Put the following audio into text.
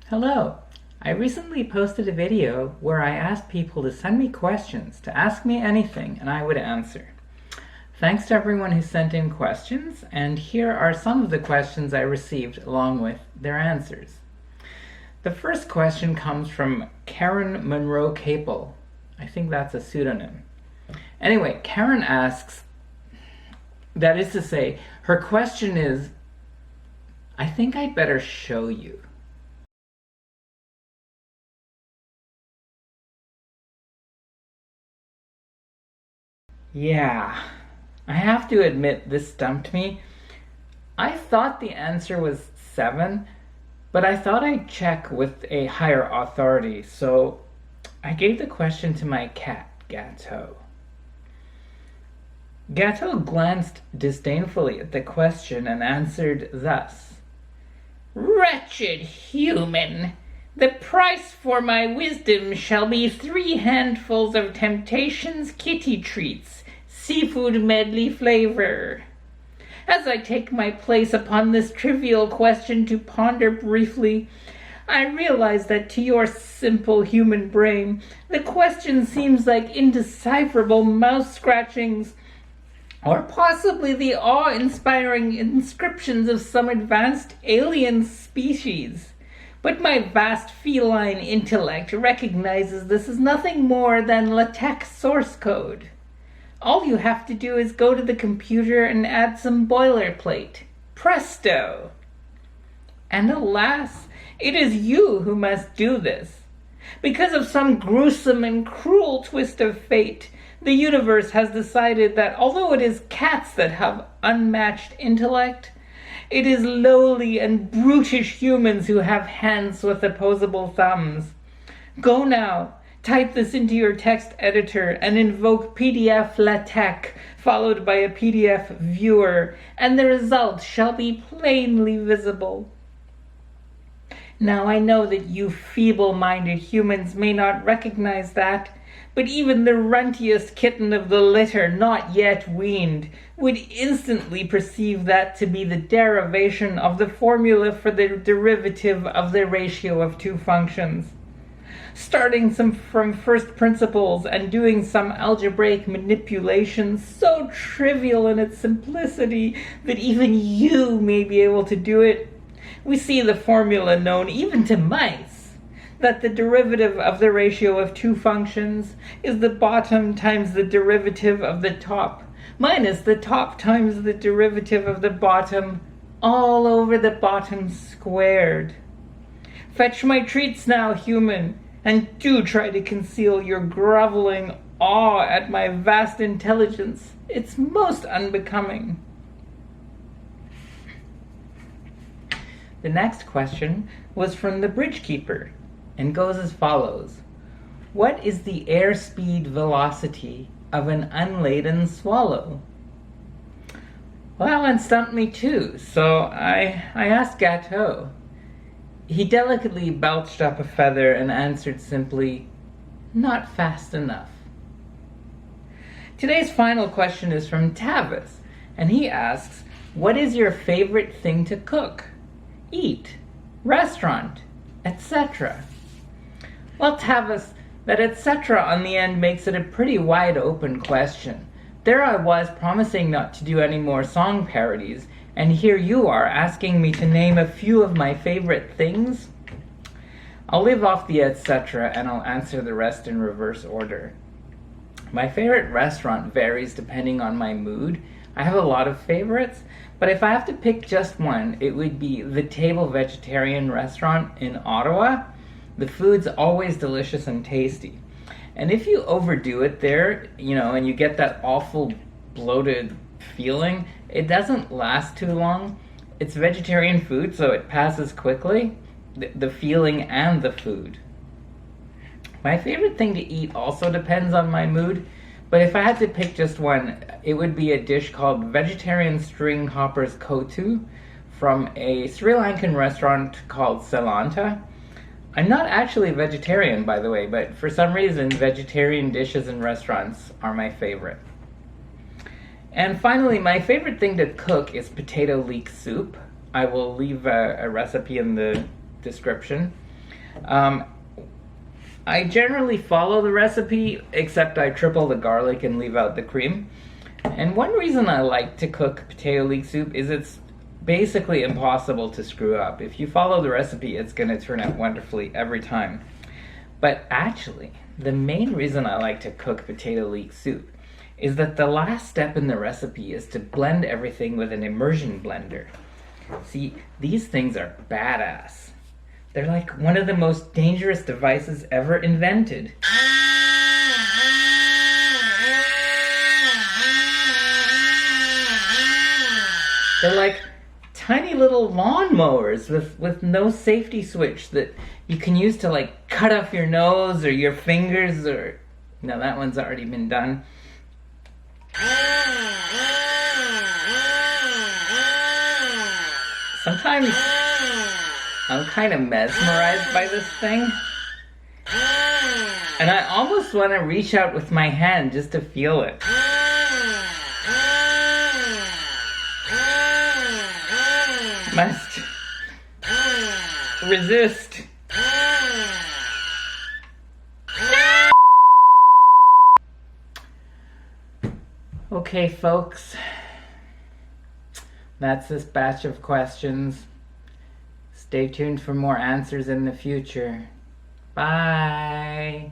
Hello! I recently posted a video where I asked people to send me questions, to ask me anything, and I would answer. Thanks to everyone who sent in questions, and here are some of the questions I received along with their answers. The first question comes from Karen Monroe Capel. I think that's a pseudonym. Anyway, Karen asks, that is to say, her question is, I think I'd better show you. Yeah, I have to admit this stumped me. I thought the answer was 7, but I thought I'd check with a higher authority, so I gave the question to my cat, Gateau. Gateau glanced disdainfully at the question and answered thus. Wretched human! The price for my wisdom shall be 3 handfuls of Temptation's kitty treats, seafood medley flavor. As I take my place upon this trivial question to ponder briefly, I realize that to your simple human brain, the question seems like indecipherable mouse scratchings, or possibly the awe-inspiring inscriptions of some advanced alien species. But my vast feline intellect recognizes this as nothing more than LaTeX source code. All you have to do is go to the computer and add some boilerplate. Presto! And alas, it is you who must do this. Because of some gruesome and cruel twist of fate, the universe has decided that although it is cats that have unmatched intellect, it is lowly and brutish humans who have hands with opposable thumbs. Go now, type this into your text editor and invoke PDF LaTeX followed by a PDF viewer, and the result shall be plainly visible. Now I know that you feeble-minded humans may not recognize that, but even the runtiest kitten of the litter, not yet weaned, would instantly perceive that to be the derivation of the formula for the derivative of the ratio of 2 functions. Starting from first principles and doing some algebraic manipulation so trivial in its simplicity that even you may be able to do it, we see the formula known even to mice, that the derivative of the ratio of 2 functions is the bottom times the derivative of the top, minus the top times the derivative of the bottom, all over the bottom squared. Fetch my treats now, human, and do try to conceal your groveling awe at my vast intelligence. It's most unbecoming. The next question was from the bridge keeper, and goes as follows. What is the airspeed velocity of an unladen swallow? Well, that one stumped me too, so I asked Gateau. He delicately belched up a feather and answered simply, not fast enough. Today's final question is from Tavis, and he asks, what is your favorite thing to cook, eat, restaurant, etc.? Well, Tavis, that etc. on the end makes it a pretty wide open question. There I was promising not to do any more song parodies, and here you are asking me to name a few of my favorite things. I'll leave off the etc. and I'll answer the rest in reverse order. My favorite restaurant varies depending on my mood. I have a lot of favorites, but if I have to pick just one, it would be the Table Vegetarian Restaurant in Ottawa. The food's always delicious and tasty. And if you overdo it there, and you get that awful bloated feeling, it doesn't last too long. It's vegetarian food, so it passes quickly, the feeling and the food. My favorite thing to eat also depends on my mood, but if I had to pick just one, it would be a dish called Vegetarian String Hoppers Kotu from a Sri Lankan restaurant called Selanta. I'm not actually vegetarian, by the way, but for some reason, vegetarian dishes in restaurants are my favorite. And finally, my favorite thing to cook is potato leek soup. I will leave a recipe in the description. I generally follow the recipe, except I triple the garlic and leave out the cream. And one reason I like to cook potato leek soup is it's basically impossible to screw up. If you follow the recipe, it's going to turn out wonderfully every time. But actually, the main reason I like to cook potato leek soup is that the last step in the recipe is to blend everything with an immersion blender. See, these things are badass. They're like one of the most dangerous devices ever invented. They're like tiny little lawnmowers with no safety switch that you can use to like cut off your nose or your fingers or... No, that one's already been done. Sometimes I'm kind of mesmerized by this thing. And I almost want to reach out with my hand just to feel it. Must resist. Okay, folks. That's this batch of questions. Stay tuned for more answers in the future. Bye.